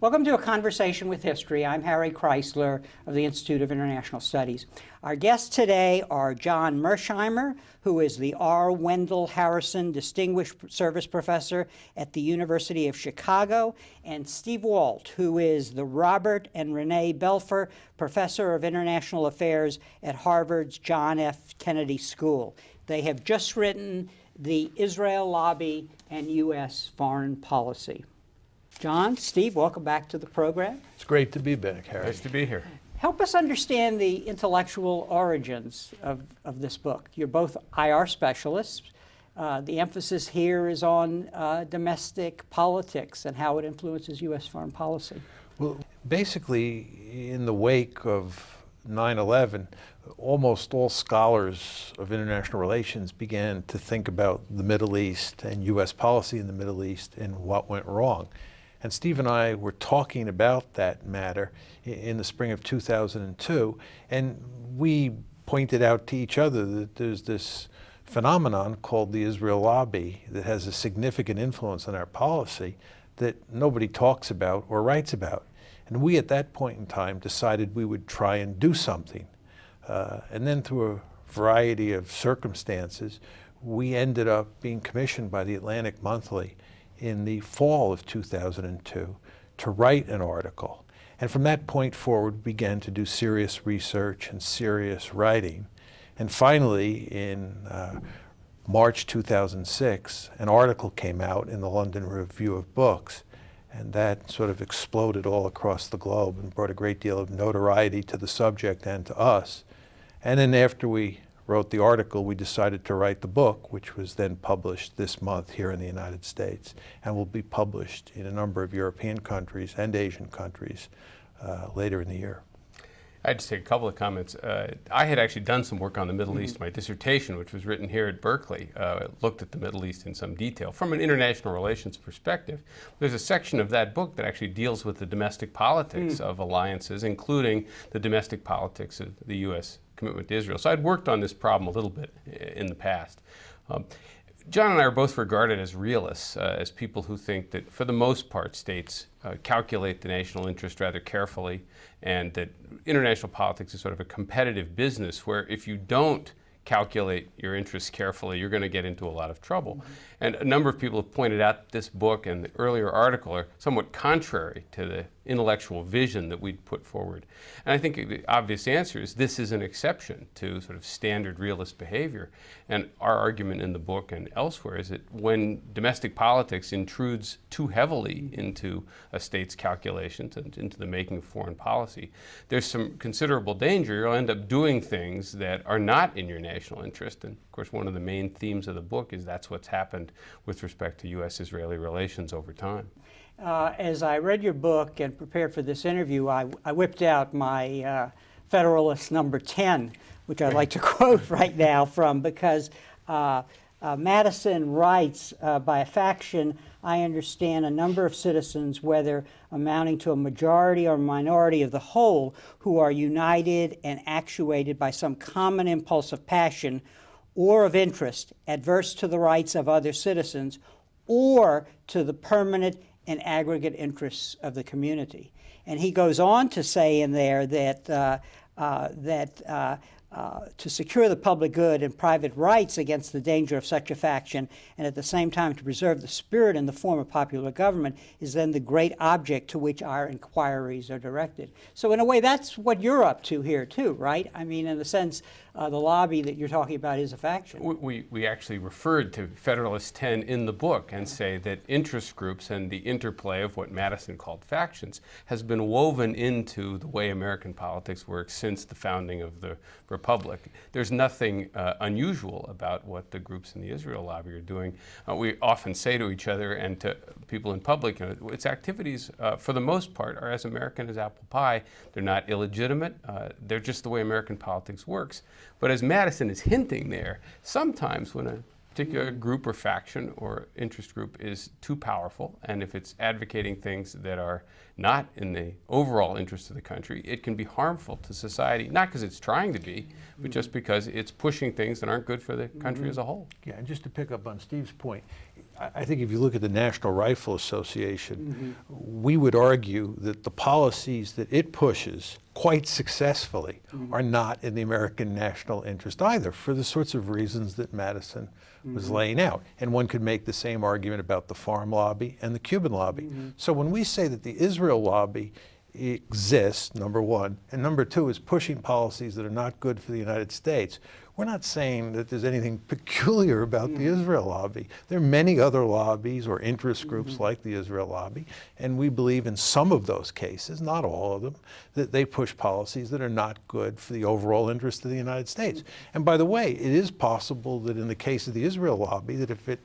Welcome to A Conversation with History. I'm Harry Kreisler of the Institute of International Studies. Our guests today are John Mearsheimer, who is the R. Wendell Harrison Distinguished Service Professor at the University of Chicago, and Steve Walt, who is the Robert and Renee Belfer Professor of International Affairs at Harvard's John F. Kennedy School. They have just written The Israel Lobby and U.S. Foreign Policy. John, Steve, welcome back to the program. It's great to be back, Harry. Nice to be here. Help us understand the intellectual origins of this book. You're both IR specialists. The emphasis here is on domestic politics and how it influences U.S. foreign policy. Well, basically, in the wake of 9/11, almost all scholars of international relations began to think about the Middle East and U.S. policy in the Middle East and what went wrong. And Steve and I were talking about that matter in the spring of 2002, and we pointed out to each other that there's this phenomenon called the Israel Lobby that has a significant influence on our policy that nobody talks about or writes about. And we, at that point in time, decided we would try and do something. And then through a variety of circumstances, we ended up being commissioned by the Atlantic Monthly in the fall of 2002 to write an article. And from that point forward, began to do serious research and serious writing. And finally, in March 2006, an article came out in the London Review of Books, and that sort of exploded all across the globe and brought a great deal of notoriety to the subject and to us. And then after we wrote the article, we decided to write the book, which was then published this month here in the United States and will be published in a number of European countries and Asian countries later in the year. I'd just take a couple of comments. I had actually done some work on the Middle East. My dissertation, which was written here at Berkeley, looked at the Middle East in some detail. From an international relations perspective, there's a section of that book that actually deals with the domestic politics of alliances, including the domestic politics of the U.S. commitment to Israel. So I'd worked on this problem a little bit in the past. John and I are both regarded as realists, as people who think that, for the most part, states calculate the national interest rather carefully, and that international politics is sort of a competitive business where if you don't calculate your interests carefully, you're going to get into a lot of trouble. And a number of people have pointed out this book and the earlier article are somewhat contrary to the intellectual vision that we'd put forward. And I think the obvious answer is this is an exception to sort of standard realist behavior. And our argument in the book and elsewhere is that when domestic politics intrudes too heavily into a state's calculations and into the making of foreign policy, there's some considerable danger. You'll end up doing things that are not in your national interest. And of course, one of the main themes of the book is that's what's happened with respect to U.S.-Israeli relations over time. As I read your book and prepared for this interview, I whipped out my Federalist number 10, which I'd like to quote right now from, because Madison writes, by a faction, I understand a number of citizens, whether amounting to a majority or minority of the whole, who are united and actuated by some common impulse of passion or of interest, adverse to the rights of other citizens, or to the permanent and aggregate interests of the community. And he goes on to say in there that to secure the public good and private rights against the danger of such a faction, and at the same time to preserve the spirit and the form of popular government, is then the great object to which our inquiries are directed. So in a way, that's what you're up to here too, right? I mean, in the sense, the lobby that you're talking about is a faction. We actually referred to Federalist 10 in the book and say that interest groups and the interplay of what Madison called factions has been woven into the way American politics works since the founding of the Republic. There's nothing unusual about what the groups in the Israel lobby are doing. We often say to each other and to people in public, its activities, for the most part, are as American as apple pie. They're not illegitimate. They're just the way American politics works. But as Madison is hinting there, sometimes when a particular group or faction or interest group is too powerful, and if it's advocating things that are not in the overall interest of the country, it can be harmful to society, not because it's trying to be, but just because it's pushing things that aren't good for the country as a whole. Yeah, and just to pick up on Steve's point, I think if you look at the National Rifle Association, we would argue that the policies that it pushes quite successfully are not in the American national interest either, for the sorts of reasons that Madison was laying out. And one could make the same argument about the farm lobby and the Cuban lobby. So when we say that the Israel lobby exists, number one, and number two is pushing policies that are not good for the United States, we're not saying that there's anything peculiar about the Israel lobby. There are many other lobbies or interest groups like the Israel lobby, and we believe in some of those cases, not all of them, that they push policies that are not good for the overall interest of the United States. And by the way, it is possible that in the case of the Israel lobby, that if it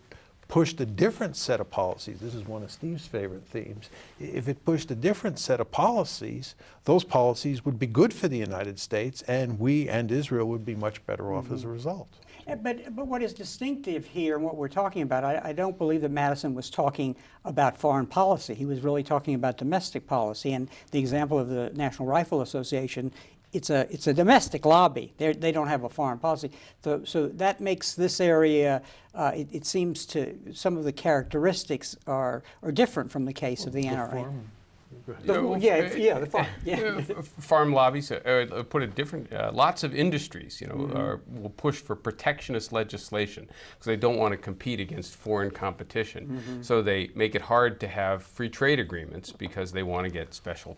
pushed a different set of policies, this is one of Steve's favorite themes, if it pushed a different set of policies, those policies would be good for the United States, and we and Israel would be much better off as a result. But what is distinctive here and what we're talking about, I don't believe that Madison was talking about foreign policy. He was really talking about domestic policy. And the example of the National Rifle Association, it's a domestic lobby. They don't have a foreign policy. So that makes this area, it seems to, some of the characteristics are different from the case of the NRA. The farm. Farm lobbies, put it different, lots of industries, will push for protectionist legislation because they don't want to compete against foreign competition. So they make it hard to have free trade agreements because they want to get special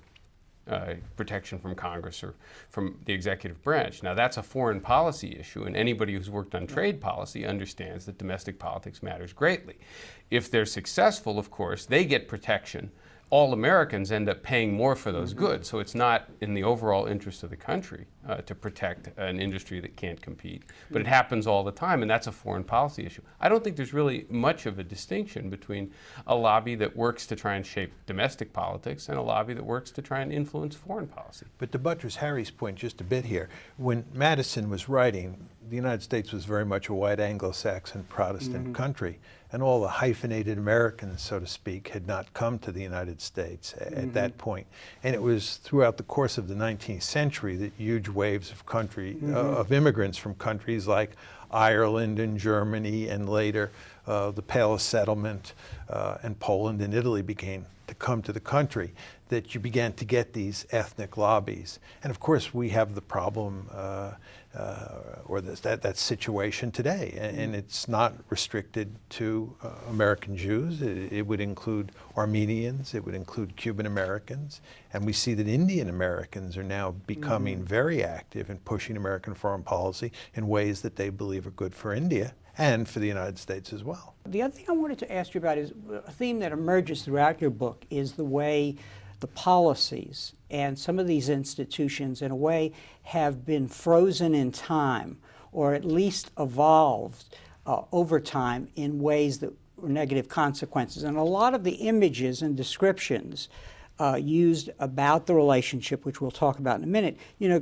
protection from Congress or from the executive branch. Now that's a foreign policy issue, and anybody who's worked on trade policy understands that domestic politics matters greatly. If they're successful, of course, they get protection. All Americans end up paying more for those goods, so it's not in the overall interest of the country to protect an industry that can't compete. But it happens all the time, and that's a foreign policy issue. I don't think there's really much of a distinction between a lobby that works to try and shape domestic politics and a lobby that works to try and influence foreign policy. But to buttress Harry's point just a bit here, when Madison was writing, the United States was very much a white Anglo-Saxon Protestant country, and all the hyphenated Americans, so to speak, had not come to the United States at that point. And it was throughout the course of the 19th century that huge waves of of immigrants from countries like Ireland and Germany, and later the Pale Settlement and Poland and Italy began to come to the country, that you began to get these ethnic lobbies. And of course we have the problem or that situation today, and it's not restricted to American Jews. It would include Armenians, it would include Cuban Americans, and we see that Indian Americans are now becoming very active in pushing American foreign policy in ways that they believe are good for India and for the United States as well. The other thing I wanted to ask you about is a theme that emerges throughout your book is the way the policies and some of these institutions in a way have been frozen in time, or at least evolved over time in ways that were negative consequences. And a lot of the images and descriptions used about the relationship, which we'll talk about in a minute,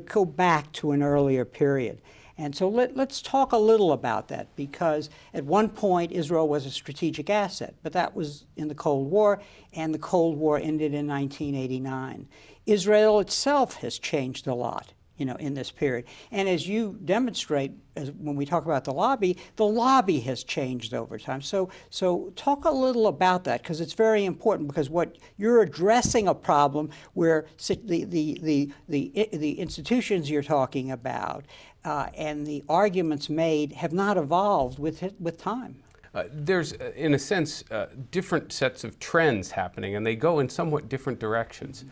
go back to an earlier period. And so let's talk a little about that, because at one point Israel was a strategic asset, but that was in the Cold War, and the Cold War ended in 1989. Israel itself has changed a lot, in this period. And as you demonstrate, when we talk about the lobby has changed over time. So talk a little about that, because it's very important, because what you're addressing a problem where the institutions you're talking about and the arguments made have not evolved with time. There's, in a sense, different sets of trends happening, and they go in somewhat different directions.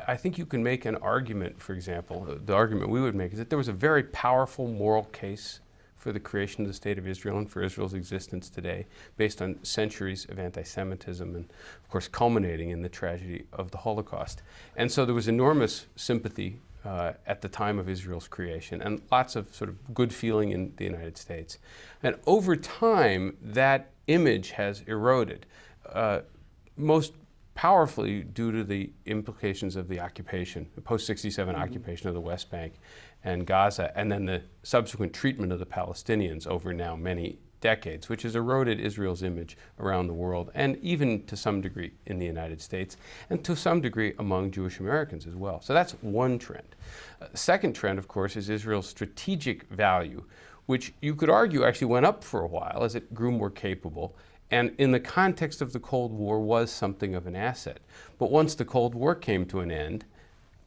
I think you can make an argument, for example, the argument we would make is that there was a very powerful moral case for the creation of the State of Israel and for Israel's existence today, based on centuries of anti-Semitism and, of course, culminating in the tragedy of the Holocaust. And so there was enormous sympathy at the time of Israel's creation, and lots of sort of good feeling in the United States. And over time, that image has eroded, most powerfully due to the implications of the occupation, the post-67 occupation of the West Bank and Gaza, and then the subsequent treatment of the Palestinians over now many decades, which has eroded Israel's image around the world, and even to some degree in the United States, and to some degree among Jewish Americans as well. So that's one trend. Second trend, of course, is Israel's strategic value, which you could argue actually went up for a while as it grew more capable, and in the context of the Cold War was something of an asset. But once the Cold War came to an end,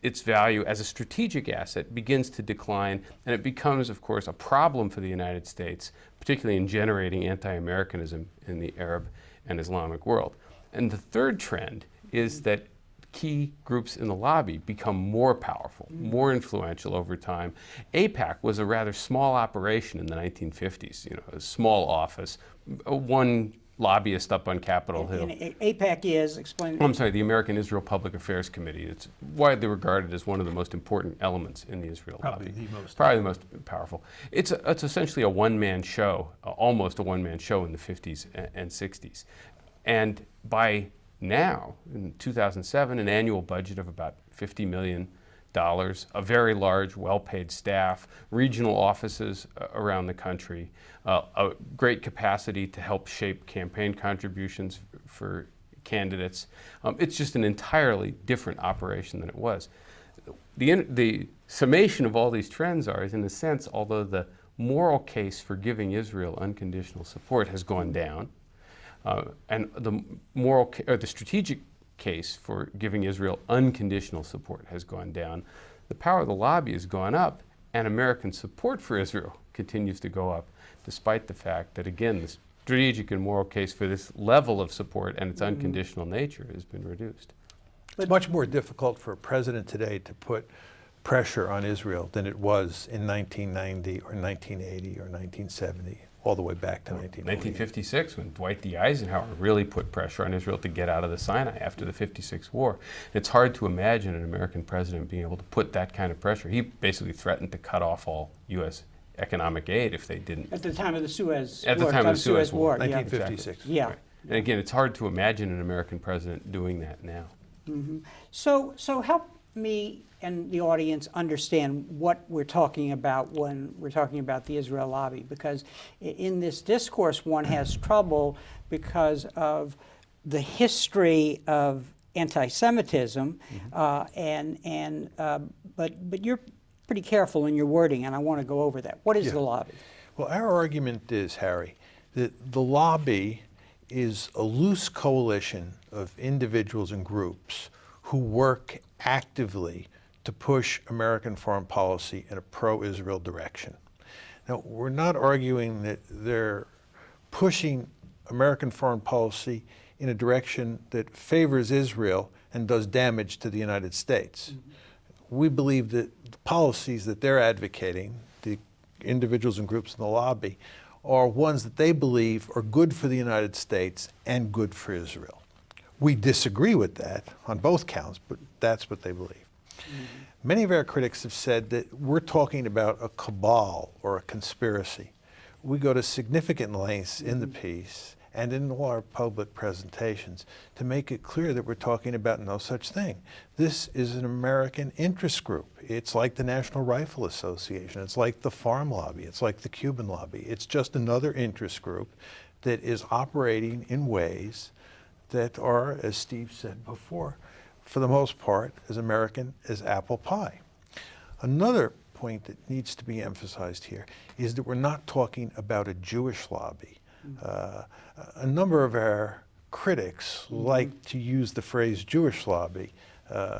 its value as a strategic asset begins to decline, and it becomes, of course, a problem for the United States, particularly in generating anti-Americanism in the Arab and Islamic world. And the third trend is that key groups in the lobby become more powerful, more influential over time. AIPAC was a rather small operation in the 1950s, a small office, one lobbyist up on Capitol Hill. And AIPAC is, explain. I'm sorry, the American Israel Public Affairs Committee. It's widely regarded as one of the most important elements in the Israel lobby. Probably the most powerful. It's essentially a one-man show, almost a one-man show in the 50s and 60s. And by now, in 2007, an annual budget of about $50 million, a very large, well-paid staff, regional offices around the country, a great capacity to help shape campaign contributions for candidates. It's just an entirely different operation than it was. The summation of all these trends is, in a sense, although the moral case for giving Israel unconditional support has gone down, and the strategic case for giving Israel unconditional support has gone down, the power of the lobby has gone up, and American support for Israel continues to go up, despite the fact that, again, the strategic and moral case for this level of support and its unconditional nature has been reduced. It's much more difficult for a president today to put pressure on Israel than it was in 1990 or 1980 or 1970. All the way back to 1956, when Dwight D. Eisenhower really put pressure on Israel to get out of the Sinai after the '56 war. It's hard to imagine an American president being able to put that kind of pressure. He basically threatened to cut off all U.S. economic aid if they didn't. At the time of the Suez War. At the time of the Suez War. 1956. Exactly. Yeah. Right. And again, it's hard to imagine an American president doing that now. Mm-hmm. So help me and the audience understand what we're talking about when we're talking about the Israel lobby, because in this discourse one has trouble because of the history of anti-Semitism, but you're pretty careful in your wording, and I want to go over that. What is the lobby? Well, our argument is, Harry, that the lobby is a loose coalition of individuals and groups who work actively to push American foreign policy in a pro-Israel direction. Now, we're not arguing that they're pushing American foreign policy in a direction that favors Israel and does damage to the United States. We believe that the policies that they're advocating, the individuals and groups in the lobby, are ones that they believe are good for the United States and good for Israel. We disagree with that on both counts, but that's what they believe. Many of our critics have said that we're talking about a cabal or a conspiracy. We go to significant lengths in the piece and in all our public presentations to make it clear that we're talking about no such thing. This is an American interest group. It's like the National Rifle Association. It's like the Farm Lobby. It's like the Cuban Lobby. It's just another interest group that is operating in ways that are, as Steve said before, for the most part, as American as apple pie. Another point that needs to be emphasized here is that we're not talking about a Jewish lobby. A number of our critics like to use the phrase Jewish lobby,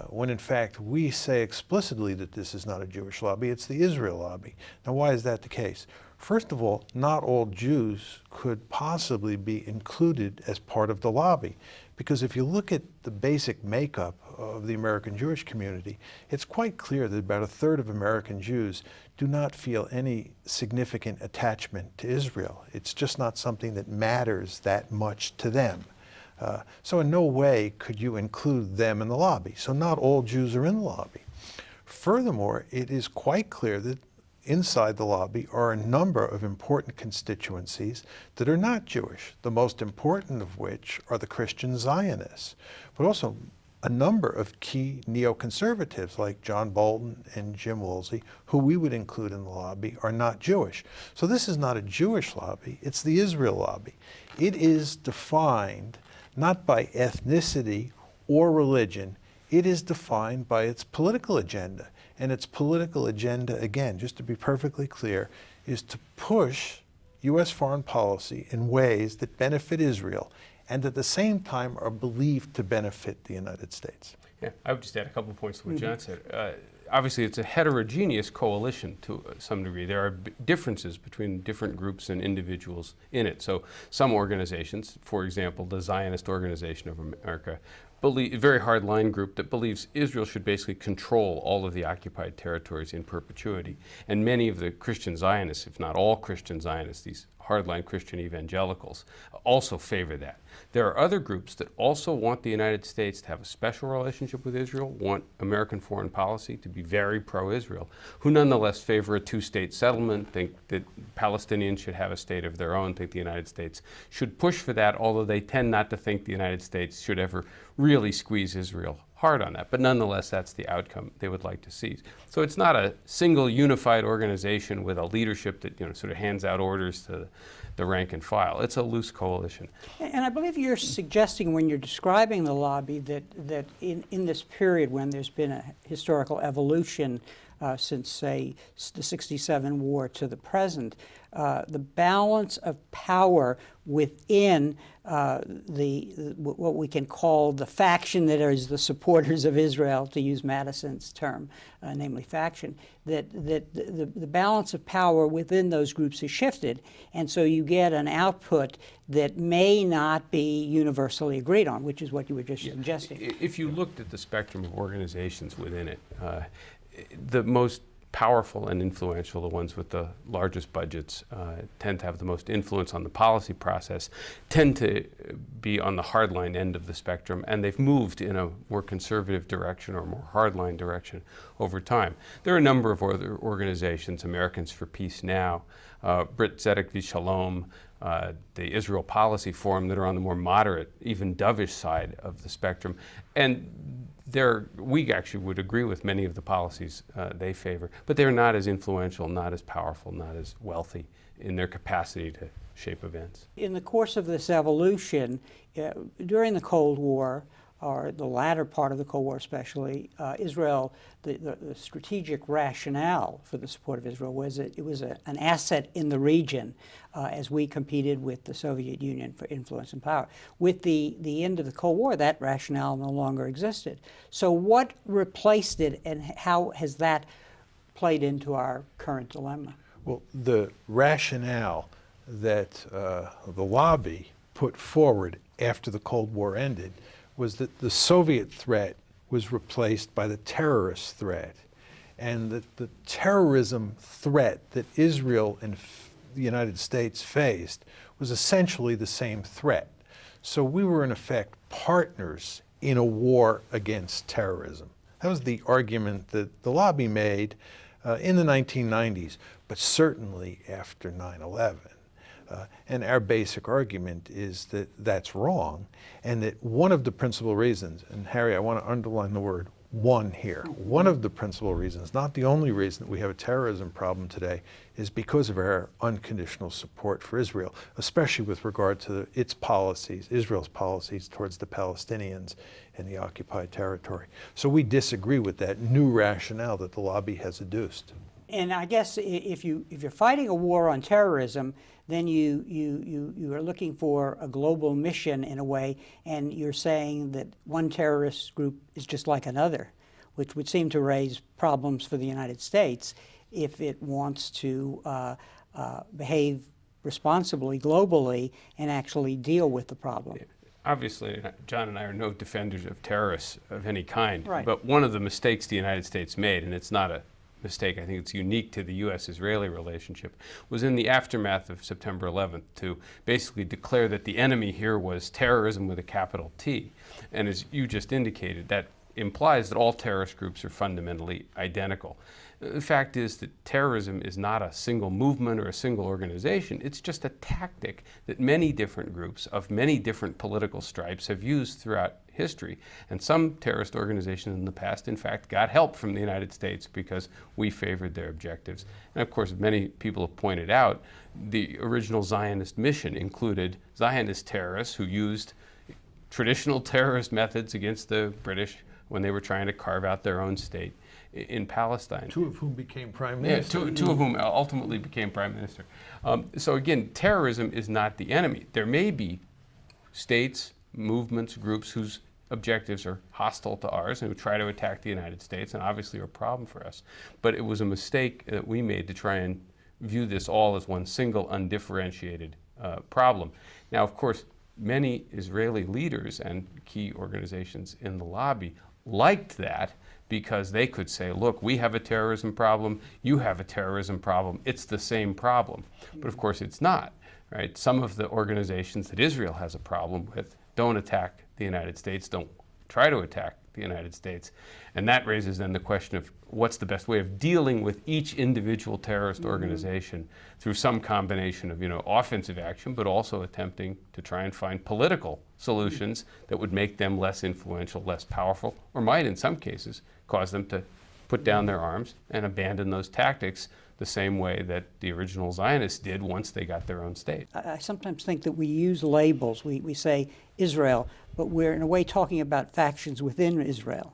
when in fact we say explicitly that this is not a Jewish lobby, it's the Israel lobby. Now, why is that the case? First of all, not all Jews could possibly be included as part of the lobby, because if you look at the basic makeup of the American Jewish community, it's quite clear that about a third of American Jews do not feel any significant attachment to Israel. It's just not something that matters that much to them. So in no way could you include them in the lobby. So not all Jews are in the lobby. Furthermore, it is quite clear that inside the lobby are a number of important constituencies that are not Jewish, the most important of which are the Christian Zionists, but also a number of key neoconservatives like John Bolton and Jim Woolsey, who we would include in the lobby, are not Jewish. So this is not a Jewish lobby, it's the Israel lobby. It is defined not by ethnicity or religion, it is defined by its political agenda. And its political agenda, again, just to be perfectly clear, is to push U.S. foreign policy in ways that benefit Israel and at the same time are believed to benefit the United States. Yeah, I would just add a couple of points to what John said. Obviously, it's a heterogeneous coalition to some degree. There are differences between different groups and individuals in it. So some organizations, for example, the Zionist Organization of America, a very hard-line group that believes Israel should basically control all of the occupied territories in perpetuity. And many of the Christian Zionists, if not all Christian Zionists, these hardline Christian evangelicals, also favor that. There are other groups that also want the United States to have a special relationship with Israel, want American foreign policy to be very pro-Israel, who nonetheless favor a two-state settlement, think that Palestinians should have a state of their own, think the United States should push for that, although they tend not to think the United States should ever really squeeze Israel hard on that. But nonetheless, that's the outcome they would like to see. So it's not a single unified organization with a leadership that sort of hands out orders to the rank and file. It's a loose coalition. And I believe you're suggesting when you're describing the lobby that in this period when there's been a historical evolution since, say, the '67 war to the present, the balance of power within what we can call the faction that is the supporters of Israel, to use Madison's term, namely faction, that the balance of power within those groups is shifted, and so you get an output that may not be universally agreed on, which is what you were just suggesting. If you looked at the spectrum of organizations within it, the most powerful and influential, the ones with the largest budgets, tend to have the most influence on the policy process, tend to be on the hardline end of the spectrum, and they've moved in a more conservative direction or more hardline direction over time. There are a number of other organizations, Americans for Peace Now, Brit Tzedek V'Shalom, the Israel Policy Forum, that are on the more moderate, even dovish side of the spectrum. And we actually would agree with many of the policies they favor, but they're not as influential, not as powerful, not as wealthy in their capacity to shape events. In the course of this evolution, during the Cold War, or the latter part of the Cold War especially, Israel, the strategic rationale for the support of Israel was that it was an asset in the region as we competed with the Soviet Union for influence and power. With the end of the Cold War, that rationale no longer existed. So what replaced it, and how has that played into our current dilemma? Well, the rationale that the lobby put forward after the Cold War ended was that the Soviet threat was replaced by the terrorist threat, and that the terrorism threat that Israel and the United States faced was essentially the same threat. So we were in effect partners in a war against terrorism. That was the argument that the lobby made in the 1990s, but certainly after 9/11. And our basic argument is that that's wrong, and that one of the principal reasons, and Harry, I want to underline the word one here, one of the principal reasons, not the only reason that we have a terrorism problem today, is because of our unconditional support for Israel, especially with regard to its policies, Israel's policies towards the Palestinians in the occupied territory. So we disagree with that new rationale that the lobby has adduced. And I guess if you're fighting a war on terrorism, then you are looking for a global mission in a way, and you're saying that one terrorist group is just like another, which would seem to raise problems for the United States if it wants to behave responsibly globally and actually deal with the problem. Obviously, John and I are no defenders of terrorists of any kind, right. But one of the mistakes the United States made, and it's not a mistake, I think it's unique to the U.S.-Israeli relationship, was in the aftermath of September 11th to basically declare that the enemy here was terrorism with a capital T. And as you just indicated, that implies that all terrorist groups are fundamentally identical. The fact is that terrorism is not a single movement or a single organization. It's just a tactic that many different groups of many different political stripes have used throughout history. And some terrorist organizations in the past, in fact, got help from the United States because we favored their objectives. And of course, many people have pointed out, the original Zionist mission included Zionist terrorists who used traditional terrorist methods against the British when they were trying to carve out their own state in Palestine. Two of whom became prime minister. Yeah, two of whom ultimately became prime minister. So again, terrorism is not the enemy. There may be states, movements, groups whose objectives are hostile to ours and who try to attack the United States and obviously are a problem for us. But it was a mistake that we made to try and view this all as one single undifferentiated problem. Now, of course, many Israeli leaders and key organizations in the lobby liked that because they could say, look, we have a terrorism problem, you have a terrorism problem, it's the same problem. But of course it's not, right? Some of the organizations that Israel has a problem with don't attack the United States, don't try to attack the United States. And that raises then the question of what's the best way of dealing with each individual terrorist organization through some combination of, offensive action, but also attempting to try and find political solutions that would make them less influential, less powerful, or might in some cases cause them to put down their arms and abandon those tactics the same way that the original Zionists did once they got their own state. I sometimes think that we use labels. We say Israel, but we're in a way talking about factions within Israel.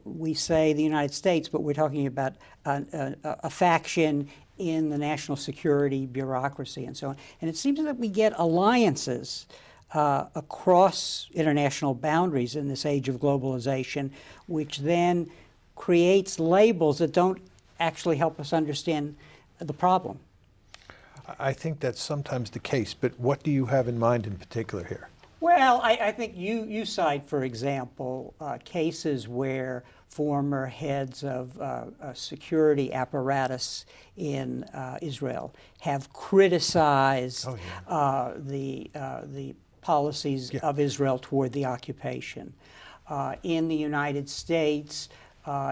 We say the United States, but we're talking about a faction in the national security bureaucracy and so on. And it seems that we get alliances across international boundaries in this age of globalization, which then creates labels that don't actually help us understand the problem. I think that's sometimes the case, but what do you have in mind in particular here? Well, I think you cite, for example, cases where former heads of security apparatus in Israel have criticized the policies of Israel toward the occupation. In the United States,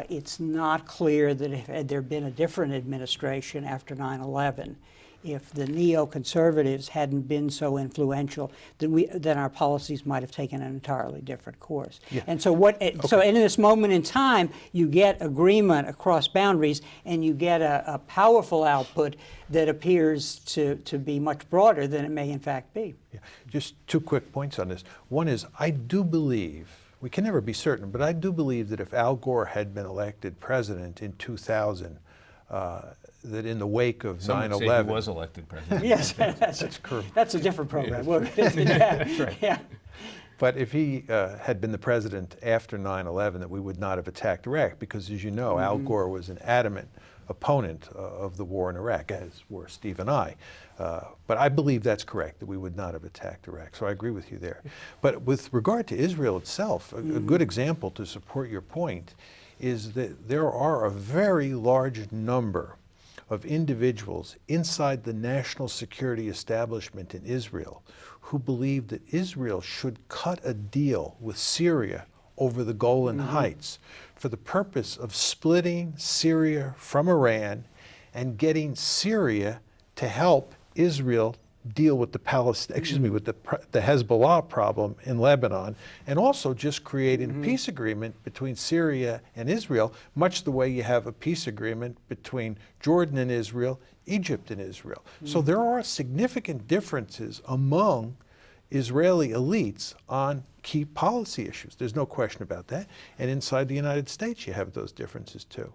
it's not clear that had there been a different administration after 9/11, if the neoconservatives hadn't been so influential, then our policies might have taken an entirely different course. Yeah. And so so in this moment in time, you get agreement across boundaries, and you get a powerful output that appears to be much broader than it may in fact be. Yeah. Just two quick points on this. One is, I do believe, we can never be certain, but I do believe that if Al Gore had been elected president in 2000, that in the wake of 9/11... Some would say he was elected president. Yes, that's a different program. That's right. Yeah. But if he had been the president after 9/11, that we would not have attacked Iraq, because as you know, Al Gore was an adamant opponent of the war in Iraq, as were Steve and I. But I believe that's correct, that we would not have attacked Iraq. So I agree with you there. But with regard to Israel itself, a good example to support your point is that there are a very large number of individuals inside the national security establishment in Israel who believe that Israel should cut a deal with Syria over the Golan Heights for the purpose of splitting Syria from Iran and getting Syria to help Israel deal with the with the Hezbollah problem in Lebanon, and also just creating a peace agreement between Syria and Israel, much the way you have a peace agreement between Jordan and Israel, Egypt and Israel. So there are significant differences among Israeli elites on key policy issues. There's no question about that. And inside the United States, you have those differences too.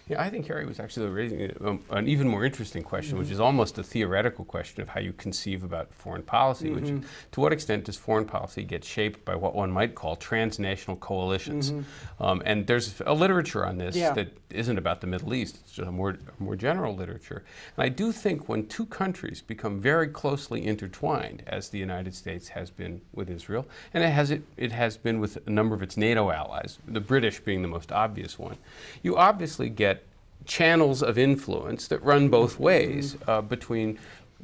Yeah, I think Harry was actually raising an even more interesting question, which is almost a theoretical question of how you conceive about foreign policy, which is, to what extent does foreign policy get shaped by what one might call transnational coalitions? And there's a literature on this that isn't about the Middle East, it's just a more general literature. And I do think when two countries become very closely intertwined, as the United States has been with Israel, and it has been with a number of its NATO allies, the British being the most obvious one, you obviously get channels of influence that run both ways between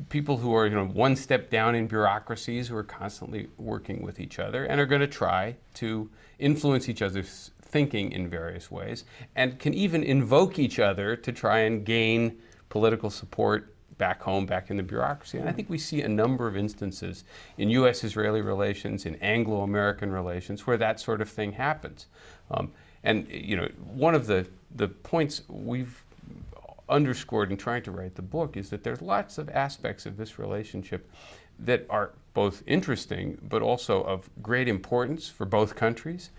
people who are one step down in bureaucracies, who are constantly working with each other and are going to try to influence each other's thinking in various ways, and can even invoke each other to try and gain political support back home, back in the bureaucracy. And I think we see a number of instances in U.S.-Israeli relations, in Anglo-American relations, where that sort of thing happens. And one of the points we've underscored in trying to write the book is that there's lots of aspects of this relationship that are both interesting but also of great importance for both countries.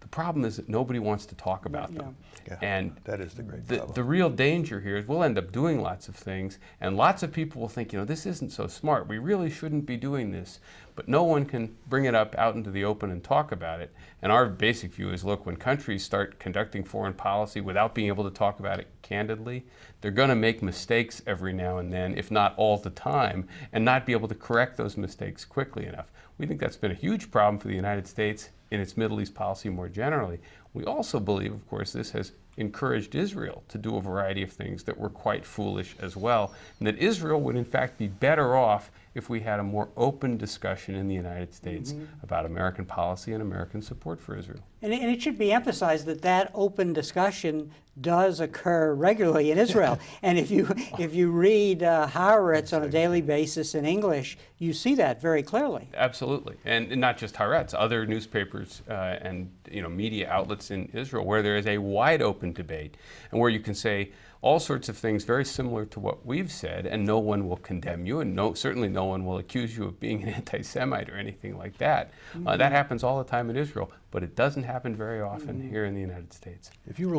The problem is that nobody wants to talk about them. Yeah, and that is the great problem. The real danger here is we'll end up doing lots of things, and lots of people will think, this isn't so smart. We really shouldn't be doing this. But no one can bring it up out into the open and talk about it. And our basic view is, look, when countries start conducting foreign policy without being able to talk about it candidly, they're going to make mistakes every now and then, if not all the time, and not be able to correct those mistakes quickly enough. We think that's been a huge problem for the United States in its Middle East policy more generally. We also believe, of course, this has encouraged Israel to do a variety of things that were quite foolish as well, and that Israel would in fact be better off if we had a more open discussion in the United States about American policy and American support for Israel. And it should be emphasized that that open discussion does occur regularly in Israel. And if you read Haaretz on a daily basis in English, you see that very clearly. Absolutely, and not just Haaretz, other newspapers and media outlets in Israel, where there is a wide open debate and where you can say all sorts of things very similar to what we've said, and no one will condemn you, and certainly no one will accuse you of being an anti-Semite or anything like that. That happens all the time in Israel, but it doesn't happen very often here in the United States. If you were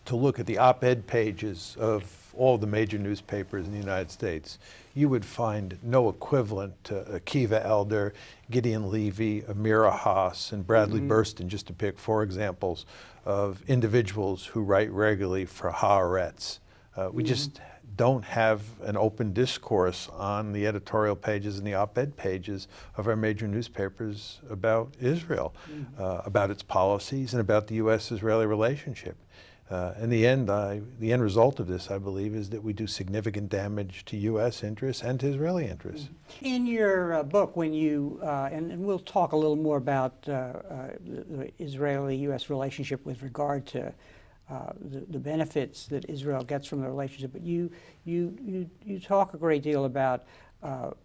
to look at the op-ed pages of all the major newspapers in the United States, you would find no equivalent to Akiva Elder, Gideon Levy, Amira Haas, and Bradley Burston, just to pick 4 examples of individuals who write regularly for Haaretz. We just don't have an open discourse on the editorial pages and the op-ed pages of our major newspapers about Israel, about its policies, and about the U.S.-Israeli relationship. In the end result of this, I believe, is that we do significant damage to U.S. interests and to Israeli interests. In your book, when you, and we'll talk a little more about the Israeli-U.S. relationship with regard to the benefits that Israel gets from the relationship, but you talk a great deal about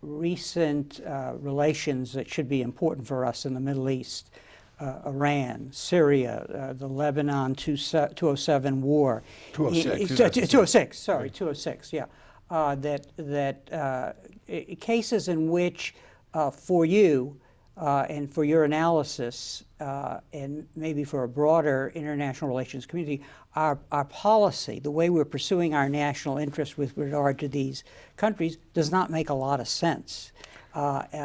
recent relations that should be important for us in the Middle East. Iran, Syria, the Lebanon 207 war. 206, sorry, 206, yeah. Cases in which, for you and for your analysis, and maybe for a broader international relations community, our policy, the way we're pursuing our national interests with regard to these countries, does not make a lot of sense.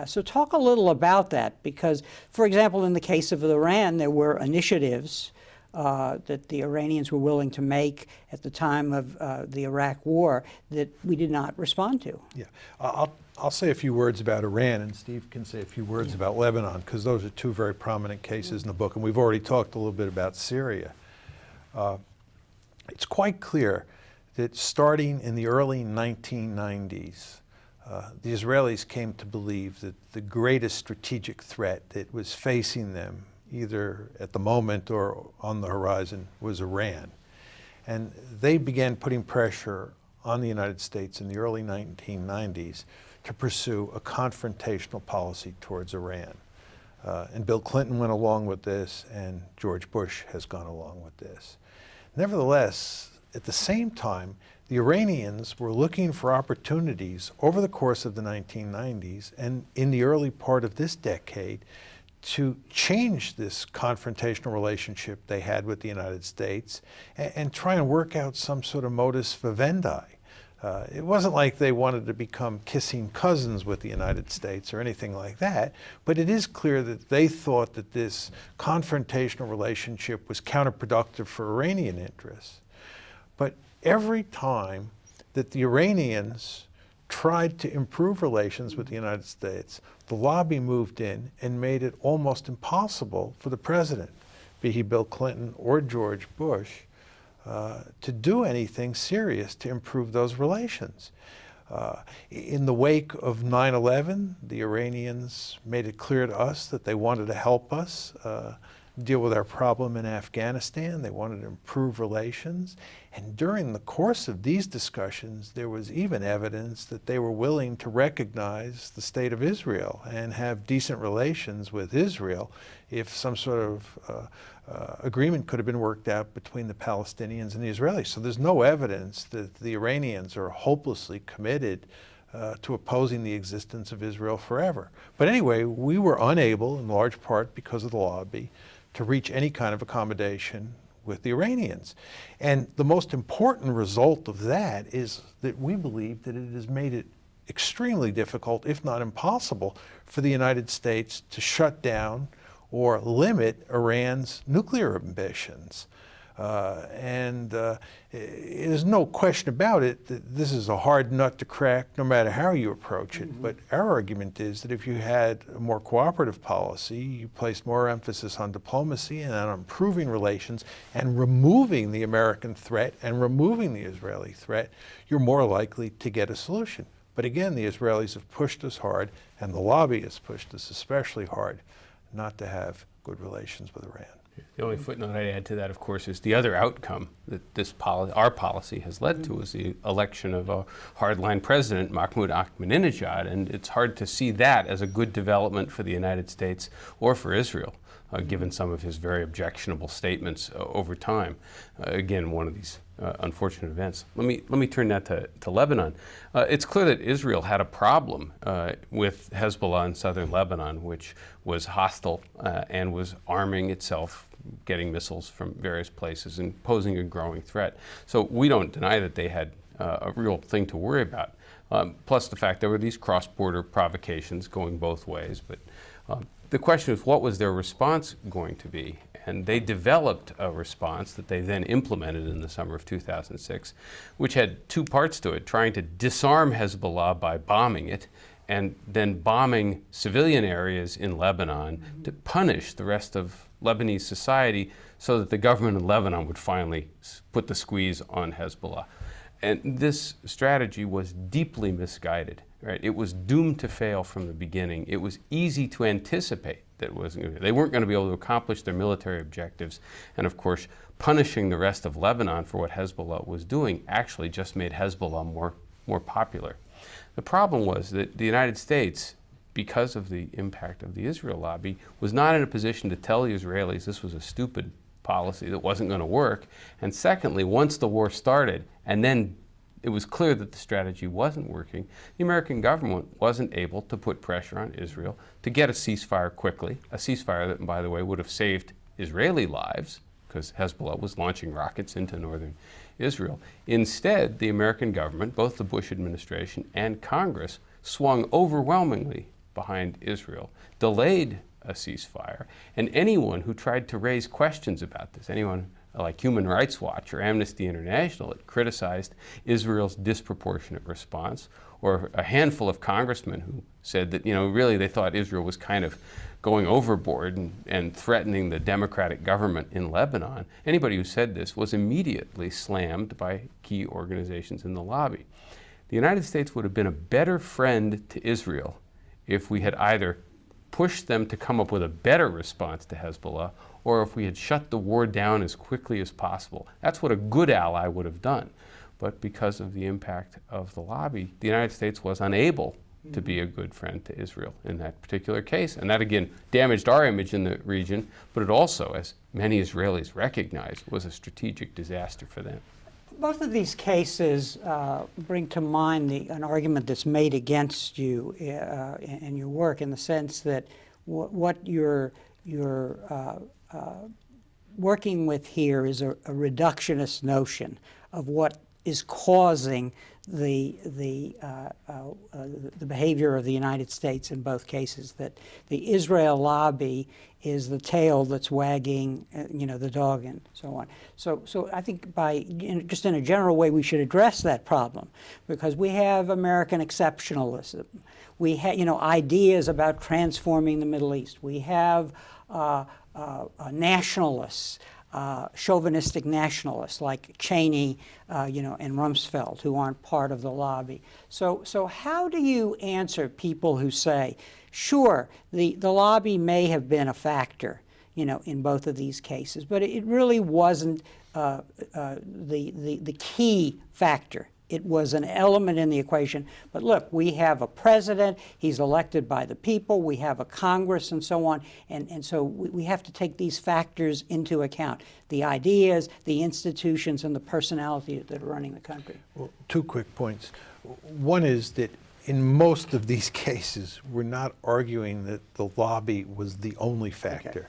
So talk a little about that, because, for example, in the case of Iran, there were initiatives that the Iranians were willing to make at the time of the Iraq War that we did not respond to. Yeah, I'll say a few words about Iran, and Steve can say a few words about Lebanon, because those are 2 very prominent cases in the book, and we've already talked a little bit about Syria. It's quite clear that starting in the early 1990s, the Israelis came to believe that the greatest strategic threat that was facing them, either at the moment or on the horizon, was Iran. And they began putting pressure on the United States in the early 1990s to pursue a confrontational policy towards Iran. And Bill Clinton went along with this, and George Bush has gone along with this. Nevertheless, at the same time, the Iranians were looking for opportunities over the course of the 1990s and in the early part of this decade to change this confrontational relationship they had with the United States and try and work out some sort of modus vivendi. It wasn't like they wanted to become kissing cousins with the United States or anything like that, but it is clear that they thought that this confrontational relationship was counterproductive for Iranian interests. But every time that the Iranians tried to improve relations with the United States, the lobby moved in and made it almost impossible for the president, be he Bill Clinton or George Bush, to do anything serious to improve those relations. In the wake of 9/11, the Iranians made it clear to us that they wanted to help us deal with our problem in Afghanistan. They wanted to improve relations. And during the course of these discussions, there was even evidence that they were willing to recognize the state of Israel and have decent relations with Israel if some sort of agreement could have been worked out between the Palestinians and the Israelis. So there's no evidence that the Iranians are hopelessly committed to opposing the existence of Israel forever. But anyway, we were unable, in large part because of the lobby, to reach any kind of accommodation with the Iranians. And the most important result of that is that we believe that it has made it extremely difficult, if not impossible, for the United States to shut down or limit Iran's nuclear ambitions. There's no question about it that this is a hard nut to crack no matter how you approach it. But our argument is that if you had a more cooperative policy, you placed more emphasis on diplomacy and on improving relations and removing the American threat and removing the Israeli threat, you're more likely to get a solution. But again, the Israelis have pushed us hard, and the lobby has pushed us especially hard not to have good relations with Iran. The only footnote I'd add to that, of course, is the other outcome that our policy has led to is the election of a hardline president, Mahmoud Ahmadinejad, and it's hard to see that as a good development for the United States or for Israel, given some of his very objectionable statements over time. Again, one of these unfortunate events. Let me turn that to Lebanon. It's clear that Israel had a problem with Hezbollah in southern Lebanon, which was hostile and was arming itself, getting missiles from various places and posing a growing threat. So we don't deny that they had a real thing to worry about. Plus the fact there were these cross-border provocations going both ways. But the question is, what was their response going to be? And they developed a response that they then implemented in the summer of 2006, which had two parts to it: trying to disarm Hezbollah by bombing it, and then bombing civilian areas in Lebanon to punish the rest of Lebanese society so that the government in Lebanon would finally put the squeeze on Hezbollah. And this strategy was deeply misguided. Right? It was doomed to fail from the beginning. It was easy to anticipate that they weren't going to be able to accomplish their military objectives. And of course, punishing the rest of Lebanon for what Hezbollah was doing actually just made Hezbollah more popular. The problem was that the United States, because of the impact of the Israel lobby, was not in a position to tell the Israelis this was a stupid policy that wasn't going to work. And secondly, once the war started and then it was clear that the strategy wasn't working, the American government wasn't able to put pressure on Israel to get a ceasefire quickly, a ceasefire that, by the way, would have saved Israeli lives because Hezbollah was launching rockets into northern Israel. Instead, the American government, both the Bush administration and Congress, swung overwhelmingly behind Israel, delayed a ceasefire, and anyone who tried to raise questions about this, anyone like Human Rights Watch or Amnesty International that criticized Israel's disproportionate response, or a handful of congressmen who said that, really they thought Israel was kind of going overboard and threatening the democratic government in Lebanon. Anybody who said this was immediately slammed by key organizations in the lobby. The United States would have been a better friend to Israel if we had either pushed them to come up with a better response to Hezbollah, or if we had shut the war down as quickly as possible. That's what a good ally would have done. But because of the impact of the lobby, the United States was unable to be a good friend to Israel in that particular case. And that, again, damaged our image in the region, but it also, as many Israelis recognized, was a strategic disaster for them. Both of these cases bring to mind an argument that's made against you in your work, in the sense that what you're working with here is a reductionist notion of what is causing the behavior of the United States in both cases. That the Israel lobby is the tail that's wagging, the dog and so on. So I think just in a general way, we should address that problem, because we have American exceptionalism. We have, ideas about transforming the Middle East. We have nationalists, chauvinistic nationalists like Cheney, and Rumsfeld, who aren't part of the lobby. So how do you answer people who say, sure, the lobby may have been a factor, in both of these cases. But it really wasn't the key factor. It was an element in the equation. But look, we have a president, he's elected by the people, we have a Congress and so on, and so we have to take these factors into account, the ideas, the institutions, and the personality that are running the country. Well, 2 quick points. One is that in most of these cases, we're not arguing that the lobby was the only factor. Okay.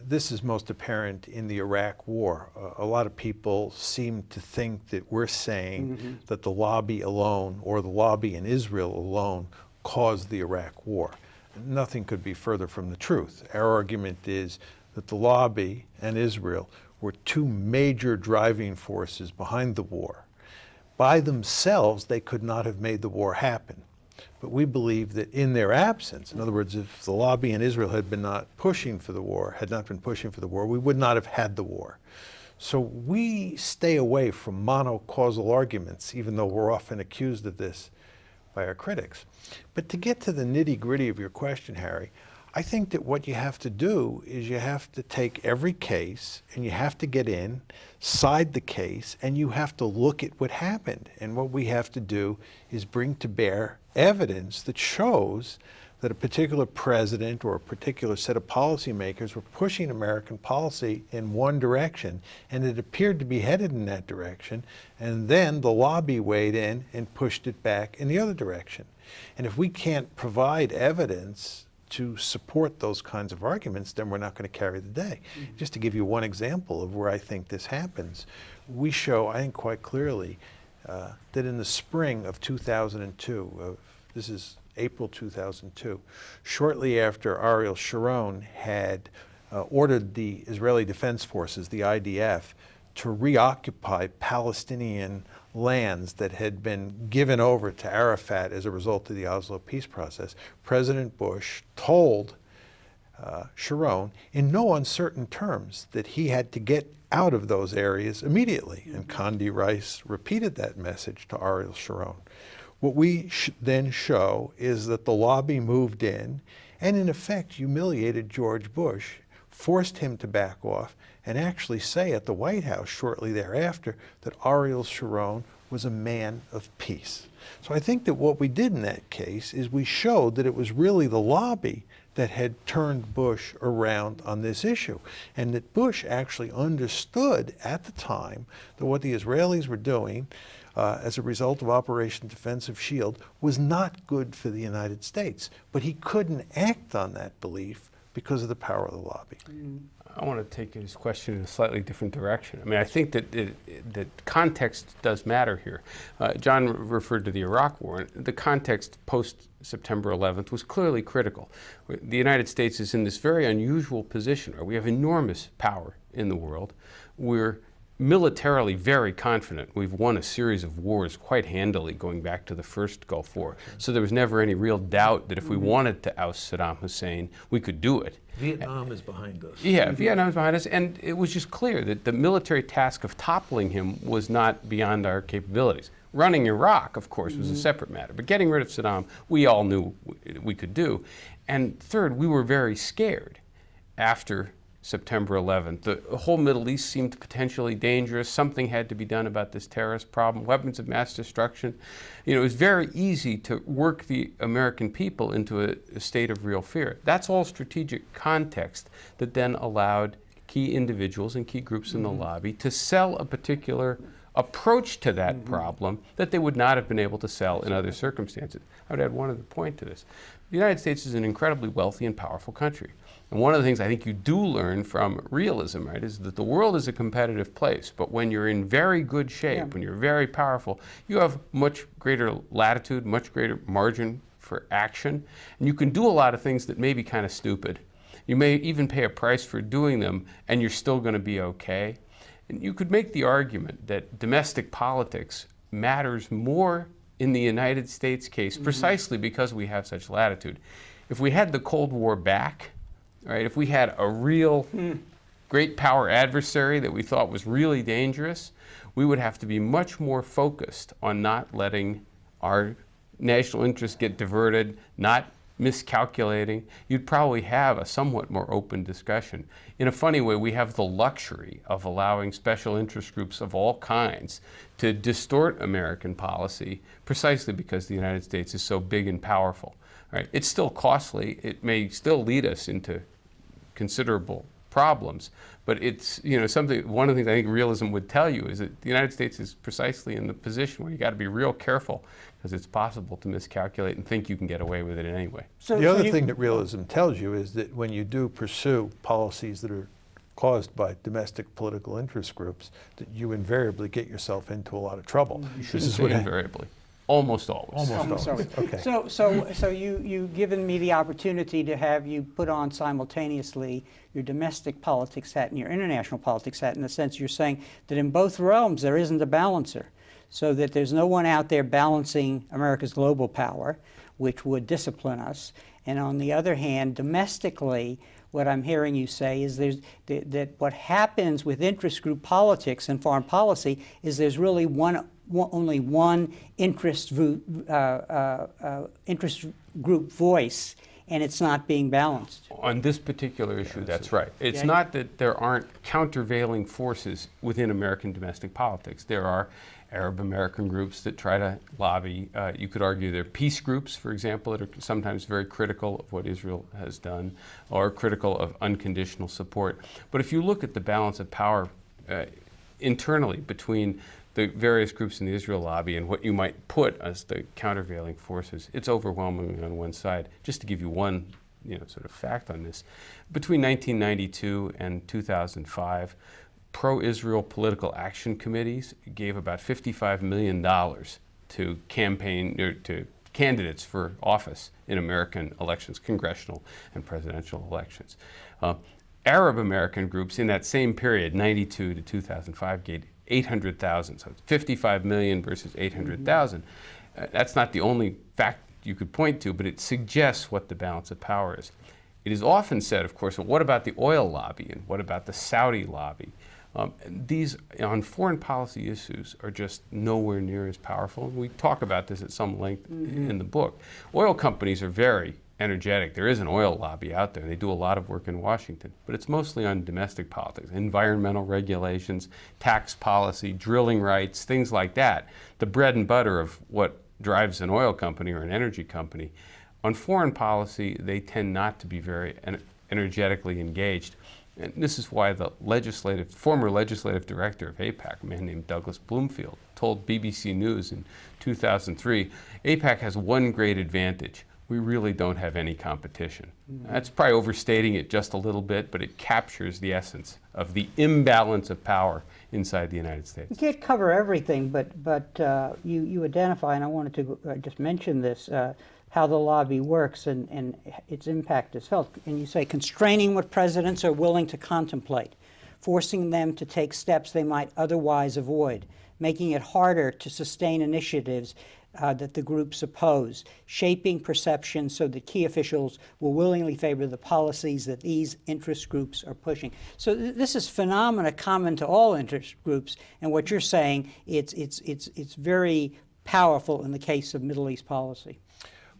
This is most apparent in the Iraq War. A lot of people seem to think that we're saying that the lobby alone, or the lobby in Israel alone, caused the Iraq War. Nothing could be further from the truth. Our argument is that the lobby and Israel were 2 major driving forces behind the war. By themselves, they could not have made the war happen. But we believe that in their absence, in other words, if the lobby in Israel had not been pushing for the war, we would not have had the war. So we stay away from monocausal arguments, even though we're often accused of this by our critics. But to get to the nitty-gritty of your question, Harry, I think that what you have to do is you have to take every case and you have to get inside the case and you have to look at what happened. And what we have to do is bring to bear evidence that shows that a particular president or a particular set of policymakers were pushing American policy in one direction, and it appeared to be headed in that direction, and then the lobby weighed in and pushed it back in the other direction. And if we can't provide evidence to support those kinds of arguments, then we're not going to carry the day. Just to give you one example of where I think this happens, we show, I think quite clearly, that in the spring of 2002, this is April 2002, shortly after Ariel Sharon had ordered the Israeli Defense Forces, the IDF, to reoccupy Palestinian lands that had been given over to Arafat as a result of the Oslo peace process, President Bush told Sharon in no uncertain terms that he had to get out of those areas immediately. And Condi Rice repeated that message to Ariel Sharon. What we then show is that the lobby moved in and in effect humiliated George Bush, forced him to back off, and actually say at the White House shortly thereafter that Ariel Sharon was a man of peace. So I think that what we did in that case is we showed that it was really the lobby that had turned Bush around on this issue, and that Bush actually understood at the time that what the Israelis were doing as a result of Operation Defensive Shield was not good for the United States. But he couldn't act on that belief because of the power of the lobby. I want to take his question in a slightly different direction. I mean, I think that that context does matter here. John referred to the Iraq War. The context post-September 11th was clearly critical. The United States is in this very unusual position where we have enormous power in the world. We're militarily very confident. We've won a series of wars quite handily going back to the first Gulf War. So there was never any real doubt that if we wanted to oust Saddam Hussein, we could do it. Vietnam is behind us. Yeah, Vietnam is behind us, and it was just clear that the military task of toppling him was not beyond our capabilities. Running Iraq, of course, was a separate matter, but getting rid of Saddam, we all knew we could do. And third, we were very scared after September 11th. The whole Middle East seemed potentially dangerous. Something had to be done about this terrorist problem, weapons of mass destruction. You know, it was very easy to work the American people into a state of real fear. That's all strategic context that then allowed key individuals and key groups in the lobby to sell a particular approach to that problem that they would not have been able to sell in other circumstances. I would add one other point to this. The United States is an incredibly wealthy and powerful country. And one of the things I think you do learn from realism, right, is that the world is a competitive place. But when you're in very good shape, when you're very powerful, you have much greater latitude, much greater margin for action. And you can do a lot of things that may be kind of stupid. You may even pay a price for doing them, and you're still going to be okay. And you could make the argument that domestic politics matters more in the United States case precisely because we have such latitude. If we had the Cold War back, right, if we had a real great power adversary that we thought was really dangerous, we would have to be much more focused on not letting our national interests get diverted, not miscalculating, you'd probably have a somewhat more open discussion. In a funny way, we have the luxury of allowing special interest groups of all kinds to distort American policy precisely because the United States is so big and powerful. Right? It's still costly. It may still lead us into considerable problems, but it's, you know, something, one of the things I think realism would tell you is that the United States is precisely in the position where you got to be real careful, because it's possible to miscalculate and think you can get away with it anyway. The other thing that realism tells you is that when you do pursue policies that are caused by domestic political interest groups, that you invariably get yourself into a lot of trouble. You shouldn't say invariably. Almost always. Almost always. Okay. So you've given me the opportunity to have you put on simultaneously your domestic politics hat and your international politics hat, in the sense you're saying that in both realms there isn't a balancer, so that there's no one out there balancing America's global power, which would discipline us. And on the other hand, domestically, what I'm hearing you say is that what happens with interest group politics and foreign policy is there's really only one interest group voice, and it's not being balanced. On this particular issue, that's right. It's not that there aren't countervailing forces within American domestic politics. There are Arab American groups that try to lobby. You could argue they're peace groups, for example, that are sometimes very critical of what Israel has done, or critical of unconditional support. But if you look at the balance of power internally between the various groups in the Israel lobby and what you might put as the countervailing forces, it's overwhelmingly on one side. Just to give you one, sort of fact on this, between 1992 and 2005, pro-Israel political action committees gave about $55 million to to candidates for office in American elections, congressional and presidential elections. Arab American groups in that same period, 92 to 2005, gave 800,000. So it's 55 million versus 800,000. That's not the only fact you could point to, but it suggests what the balance of power is. It is often said, of course, well, what about the oil lobby and what about the Saudi lobby? These, on foreign policy issues, are just nowhere near as powerful. We talk about this at some length in the book. Oil companies are very energetic. There is an oil lobby out there. They do a lot of work in Washington, but it's mostly on domestic politics, environmental regulations, tax policy, drilling rights, things like that. The bread and butter of what drives an oil company or an energy company. On foreign policy, they tend not to be very energetically engaged. And this is why the former legislative director of AIPAC, a man named Douglas Bloomfield, told BBC News in 2003, AIPAC has one great advantage. We really don't have any competition. That's probably overstating it just a little bit, but it captures the essence of the imbalance of power inside the United States. You can't cover everything, but you identify, and I wanted to just mention this, how the lobby works and its impact is felt. And you say constraining what presidents are willing to contemplate, forcing them to take steps they might otherwise avoid, making it harder to sustain initiatives that the groups oppose, shaping perception so that key officials will willingly favor the policies that these interest groups are pushing. So this is phenomena common to all interest groups, and what you're saying, it's very powerful in the case of Middle East policy.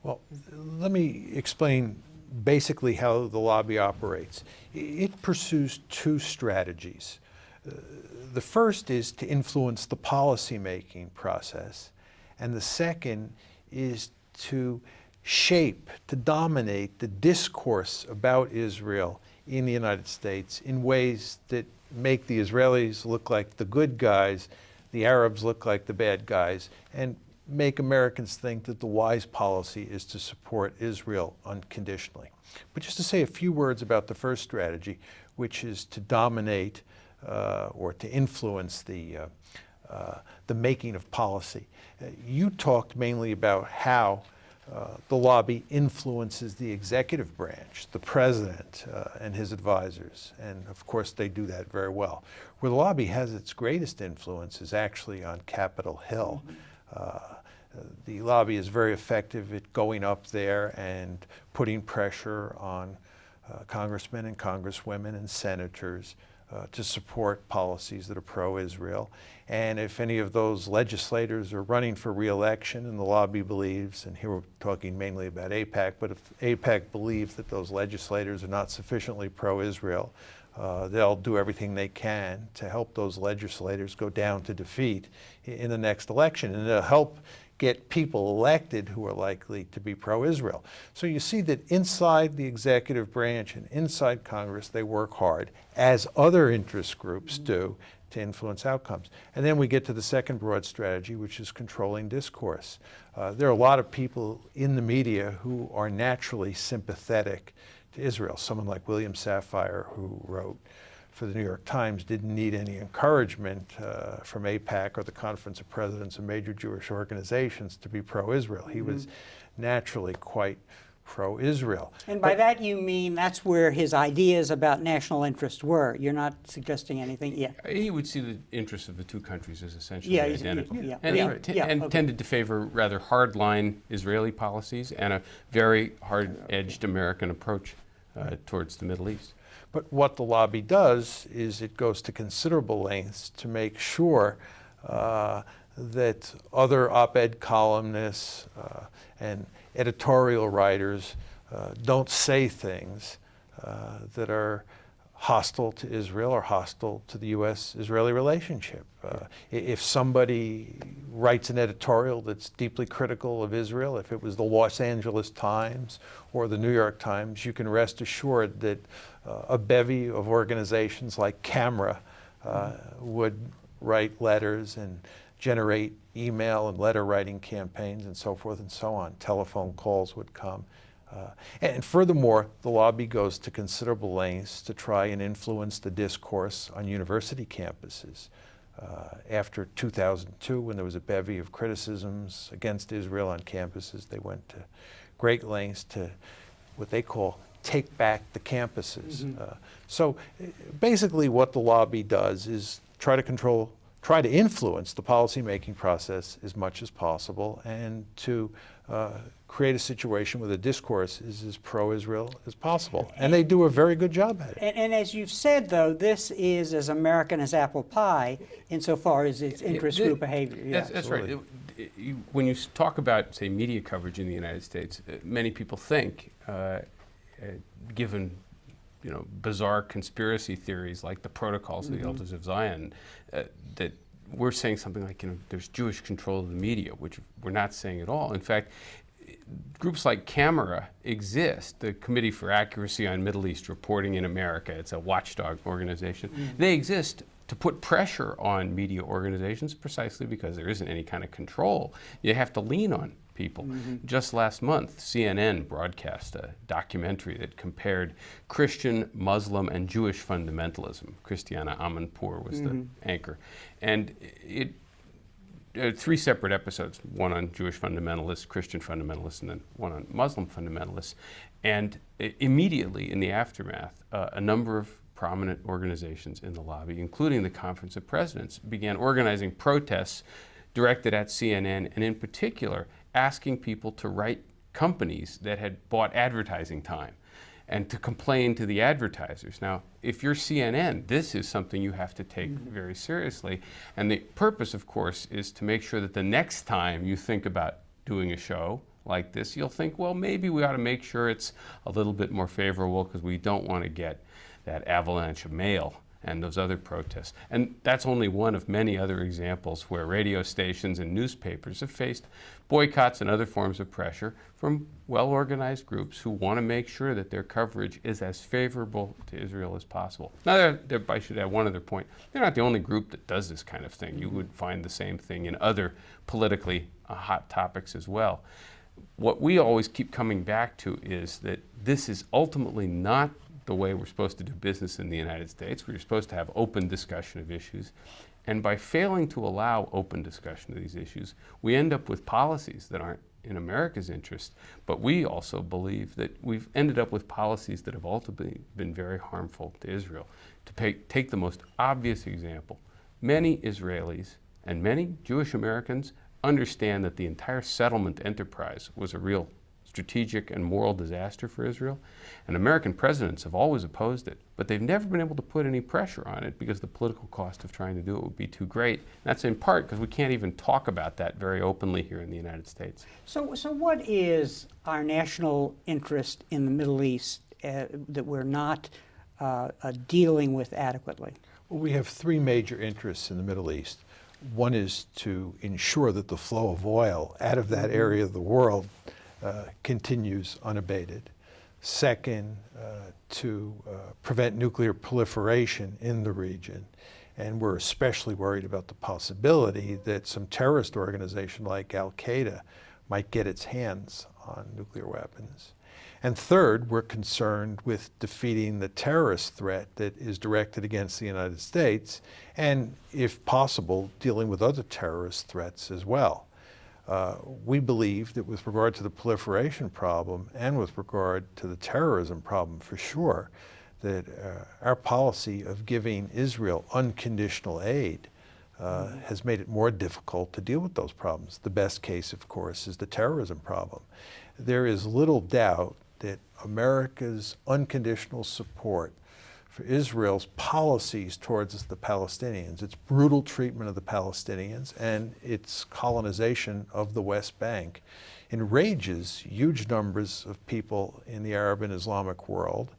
Well, let me explain basically how the lobby operates. It pursues two strategies. The first is to influence the policy-making process, and the second is to shape, to dominate the discourse about Israel in the United States in ways that make the Israelis look like the good guys, the Arabs look like the bad guys, and make Americans think that the wise policy is to support Israel unconditionally. But just to say a few words about the first strategy, which is to dominate or to influence the making of policy. You talked mainly about how the lobby influences the executive branch, the president and his advisors, and of course they do that very well. Where the lobby has its greatest influence is actually on Capitol Hill. The lobby is very effective at going up there and putting pressure on congressmen and congresswomen and senators to support policies that are pro-Israel. And if any of those legislators are running for re-election and the lobby believes, and here we're talking mainly about AIPAC, but if AIPAC believes that those legislators are not sufficiently pro-Israel, they'll do everything they can to help those legislators go down to defeat in the next election. And it'll help get people elected who are likely to be pro-Israel. So you see that inside the executive branch and inside Congress, they work hard, as other interest groups do, to influence outcomes. And then we get to the second broad strategy, which is controlling discourse. There are a lot of people in the media who are naturally sympathetic to Israel. Someone like William Safire, who wrote for the New York Times, didn't need any encouragement from AIPAC or the Conference of Presidents of major Jewish organizations to be pro-Israel. He was naturally quite pro-Israel. And by that you mean that's where his ideas about national interest were. You're not suggesting anything? Yeah. He would see the interests of the two countries as essentially identical. And okay. tended to favor rather hard-line Israeli policies and a very hard-edged American approach towards the Middle East. But what the lobby does is it goes to considerable lengths to make sure that other op-ed columnists and editorial writers don't say things that are hostile to Israel or hostile to the U.S.-Israeli relationship. If somebody writes an editorial that's deeply critical of Israel, if it was the Los Angeles Times or the New York Times, you can rest assured that a bevy of organizations like Camera would write letters and generate email and letter writing campaigns and so forth and so on. Telephone calls would come. And furthermore, the lobby goes to considerable lengths to try and influence the discourse on university campuses. After 2002, when there was a bevy of criticisms against Israel on campuses, they went to great lengths to what they call take back the campuses. So basically what the lobby does is try to influence the policymaking process as much as possible and to create a situation where the discourse is as pro-Israel as possible. And they do a very good job at it. And as you've said, though, this is as American as apple pie insofar as its interest group behavior. Yeah. That's right. When you talk about, say, media coverage in the United States, many people think, given bizarre conspiracy theories like the protocols of the Elders of Zion, that we're saying something like, there's Jewish control of the media, which we're not saying at all. In fact, groups like Camera exist, the Committee for Accuracy on Middle East Reporting in America. It's a watchdog organization. They exist to put pressure on media organizations precisely because there isn't any kind of control. You have to lean on people. Just last month, CNN broadcast a documentary that compared Christian, Muslim, and Jewish fundamentalism. Christiana Amanpour was the anchor. And it 3 separate episodes, one on Jewish fundamentalists, Christian fundamentalists, and then one on Muslim fundamentalists. And immediately in the aftermath, a number of prominent organizations in the lobby, including the Conference of Presidents, began organizing protests directed at CNN, and in particular, asking people to write companies that had bought advertising time and to complain to the advertisers. Now, if you're CNN, this is something you have to take very seriously. And the purpose, of course, is to make sure that the next time you think about doing a show like this, you'll think, well, maybe we ought to make sure it's a little bit more favorable because we don't want to get that avalanche of mail and those other protests. And that's only one of many other examples where radio stations and newspapers have faced boycotts and other forms of pressure from well-organized groups who want to make sure that their coverage is as favorable to Israel as possible. Now, I should add one other point. They're not the only group that does this kind of thing. You would find the same thing in other politically hot topics as well. What we always keep coming back to is that this is ultimately not the way we're supposed to do business in the United States. We're supposed to have open discussion of issues. And by failing to allow open discussion of these issues, we end up with policies that aren't in America's interest. But we also believe that we've ended up with policies that have ultimately been very harmful to Israel. To take the most obvious example, many Israelis and many Jewish Americans understand that the entire settlement enterprise was a real strategic and moral disaster for Israel. And American presidents have always opposed it, but they've never been able to put any pressure on it because the political cost of trying to do it would be too great. And that's in part because we can't even talk about that very openly here in the United States. So what is our national interest in the Middle East that we're not dealing with adequately? Well, we have three major interests in the Middle East. One is to ensure that the flow of oil out of that area of the world continues unabated. Second, to prevent nuclear proliferation in the region. And we're especially worried about the possibility that some terrorist organization like Al-Qaeda might get its hands on nuclear weapons. And third, we're concerned with defeating the terrorist threat that is directed against the United States, and if possible, dealing with other terrorist threats as well. We believe that with regard to the proliferation problem and with regard to the terrorism problem for sure, that our policy of giving Israel unconditional aid has made it more difficult to deal with those problems. The best case, of course, is the terrorism problem. There is little doubt that America's unconditional support for Israel's policies towards the Palestinians, its brutal treatment of the Palestinians, and its colonization of the West Bank, enrages huge numbers of people in the Arab and Islamic world,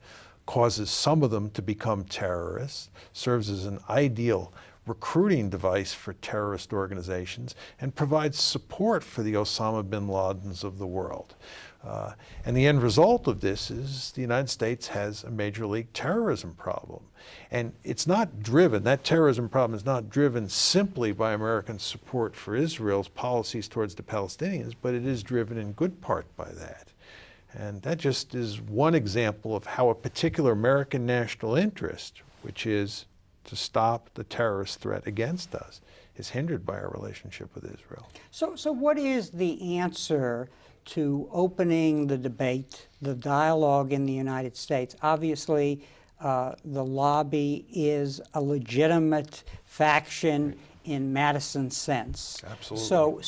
causes some of them to become terrorists, serves as an ideal recruiting device for terrorist organizations, and provides support for the Osama bin Ladens of the world. And the end result of this is the United States has a major league terrorism problem. And it's not driven, that terrorism problem is not driven simply by American support for Israel's policies towards the Palestinians, but it is driven in good part by that. And that just is one example of how a particular American national interest, which is to stop the terrorist threat against us, is hindered by our relationship with Israel. So what is the answer to opening the debate, the dialogue in the United States? Obviously, the lobby is a legitimate faction in Madison's sense. Absolutely.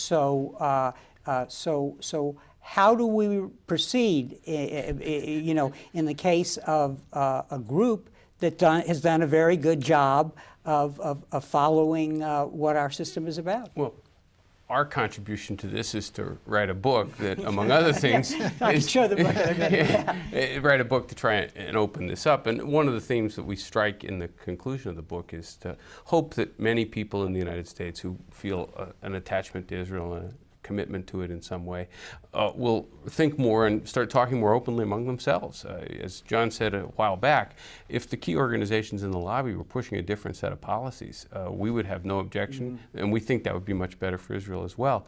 So how do we proceed, you know, in the case of a group that has done a very good job of following what our system is about? Well, our contribution to this is to write a book that, among other things, I can show the book in a minute. write a book to try and open this up. And one of the themes that we strike in the conclusion of the book is to hope that many people in the United States who feel an attachment to Israel and a commitment to it in some way will think more and start talking more openly among themselves. As John said a while back, if the key organizations in the lobby were pushing a different set of policies, we would have no objection, and we think that would be much better for Israel as well.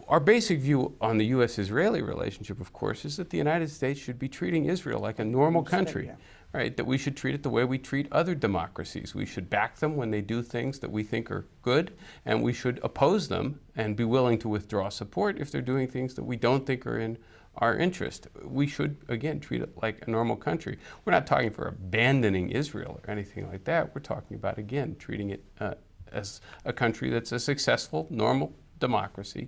Our basic view on the U.S.-Israeli relationship, of course, is that the United States should be treating Israel like a normal country. Yeah. Right, that we should treat it the way we treat other democracies. We should back them when they do things that we think are good, and we should oppose them and be willing to withdraw support if they're doing things that we don't think are in our interest. We should, again, treat it like a normal country. We're not talking for abandoning Israel or anything like that. We're talking about, again, treating it as a country that's a successful, normal democracy.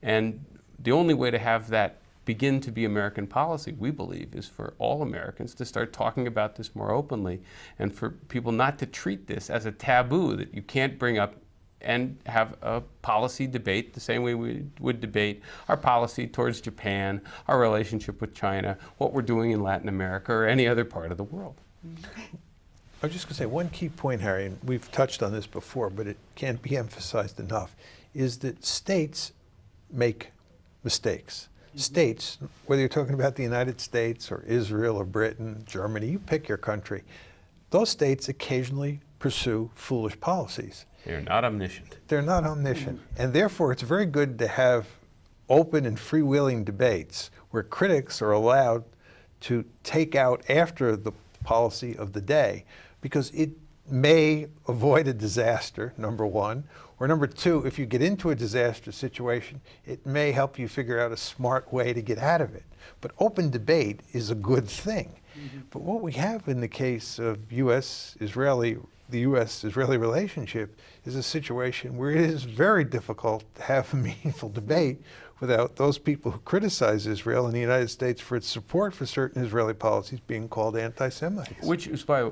And the only way to have that begin to be American policy, we believe, is for all Americans to start talking about this more openly, and for people not to treat this as a taboo that you can't bring up and have a policy debate the same way we would debate our policy towards Japan, our relationship with China, what we're doing in Latin America, or any other part of the world. I was just going to say one key point, Harry, and we've touched on this before, but it can't be emphasized enough, is that states make mistakes. States, whether you're talking about the United States or Israel or Britain, Germany, you pick your country, those states occasionally pursue foolish policies. They're not omniscient. They're not omniscient. And therefore, it's very good to have open and freewheeling debates where critics are allowed to take out after the policy of the day, because it may avoid a disaster, number one, or number two, if you get into a disaster situation, it may help you figure out a smart way to get out of it. But open debate is a good thing. But what we have in the case of U.S.-Israeli the U.S.-Israeli relationship is a situation where it is very difficult to have a meaningful debate without those people who criticize Israel and the United States for its support for certain Israeli policies being called anti-Semites. Which is, by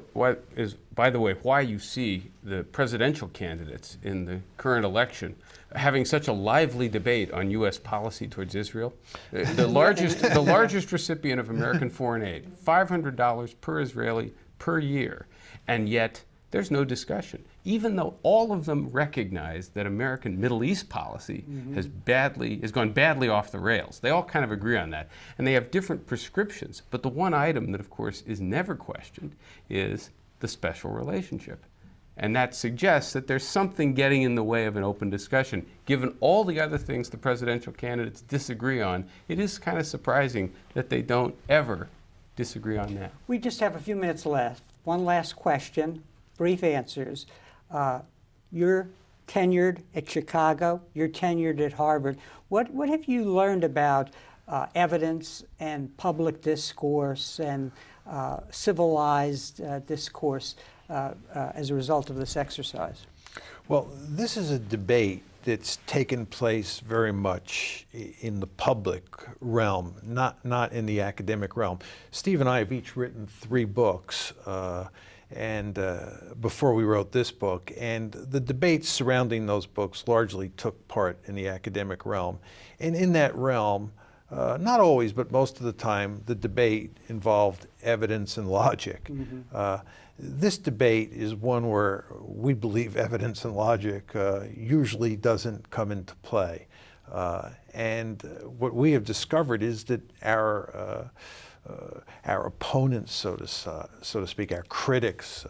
the way, why you see the presidential candidates in the current election having such a lively debate on U.S. policy towards Israel. The largest recipient of American foreign aid, $500 per Israeli per year, and yet there's no discussion, even though all of them recognize that American Middle East policy has gone badly off the rails. They all kind of agree on that, and they have different prescriptions. But the one item that, of course, is never questioned is the special relationship. And that suggests that there's something getting in the way of an open discussion. Given all the other things the presidential candidates disagree on, it is kind of surprising that they don't ever disagree on that. We just have a few minutes left. One last question, brief answers. You're tenured at Chicago, you're tenured at Harvard. What have you learned about evidence and public discourse and civilized discourse as a result of this exercise? Well, this is a debate that's taken place very much in the public realm, not in the academic realm. Steve and I have each written 3 books before we wrote this book, and the debates surrounding those books largely took part in the academic realm. And in that realm, not always, but most of the time, the debate involved evidence and logic. This debate is one where we believe evidence and logic usually doesn't come into play. And what we have discovered is that our opponents, so to speak, our critics,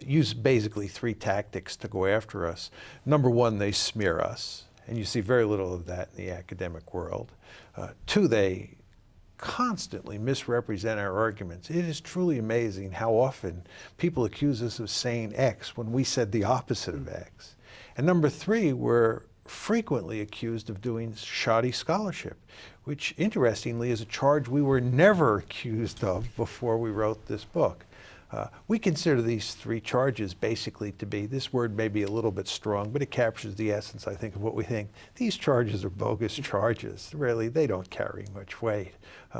use basically 3 tactics to go after us. Number 1, they smear us, and you see very little of that in the academic world. 2, they constantly misrepresent our arguments. It is truly amazing how often people accuse us of saying X when we said the opposite of X. And number 3, we're frequently accused of doing shoddy scholarship, which interestingly is a charge we were never accused of before we wrote this book. We consider these 3 charges basically to be, this word may be a little bit strong, but it captures the essence, I think, of what we think. These charges are bogus charges. Really, they don't carry much weight.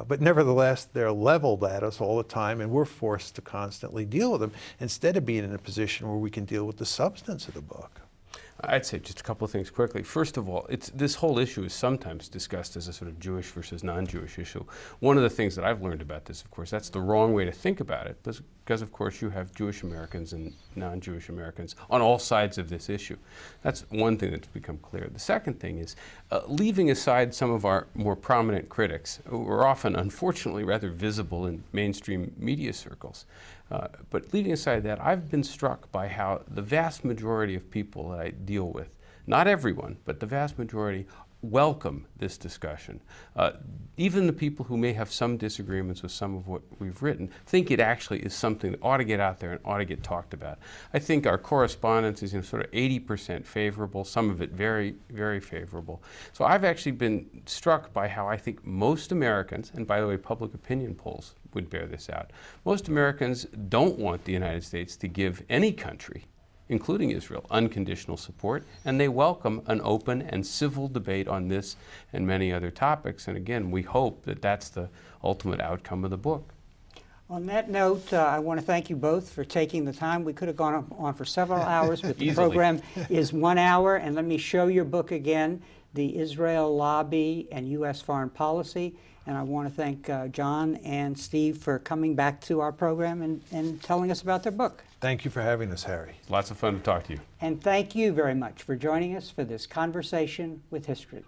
But nevertheless, they're leveled at us all the time, and we're forced to constantly deal with them instead of being in a position where we can deal with the substance of the book. I'd say just a couple of things quickly. First of all, this whole issue is sometimes discussed as a sort of Jewish versus non-Jewish issue. One of the things that I've learned about this, of course, that's the wrong way to think about it, because of course you have Jewish Americans and non-Jewish Americans on all sides of this issue. That's one thing that's become clear. The second thing is leaving aside some of our more prominent critics, who are often, unfortunately, rather visible in mainstream media circles. But leaving aside that, I've been struck by how the vast majority of people that I deal with, not everyone, but the vast majority, welcome this discussion. Even the people who may have some disagreements with some of what we've written think it actually is something that ought to get out there and ought to get talked about. I think our correspondence is sort of 80% favorable, some of it very, very favorable. So I've actually been struck by how I think most Americans, and by the way, public opinion polls would bear this out, most Americans don't want the United States to give any country, including Israel, unconditional support, and they welcome an open and civil debate on this and many other topics. And again, we hope that that's the ultimate outcome of the book. On that note, I want to thank you both for taking the time. We could have gone on for several hours, but the program is 1 hour. And let me show your book again, The Israel Lobby and U.S. Foreign Policy. And I want to thank John and Steve for coming back to our program and telling us about their book. Thank you for having us, Harry. Lots of fun to talk to you. And thank you very much for joining us for this conversation with history.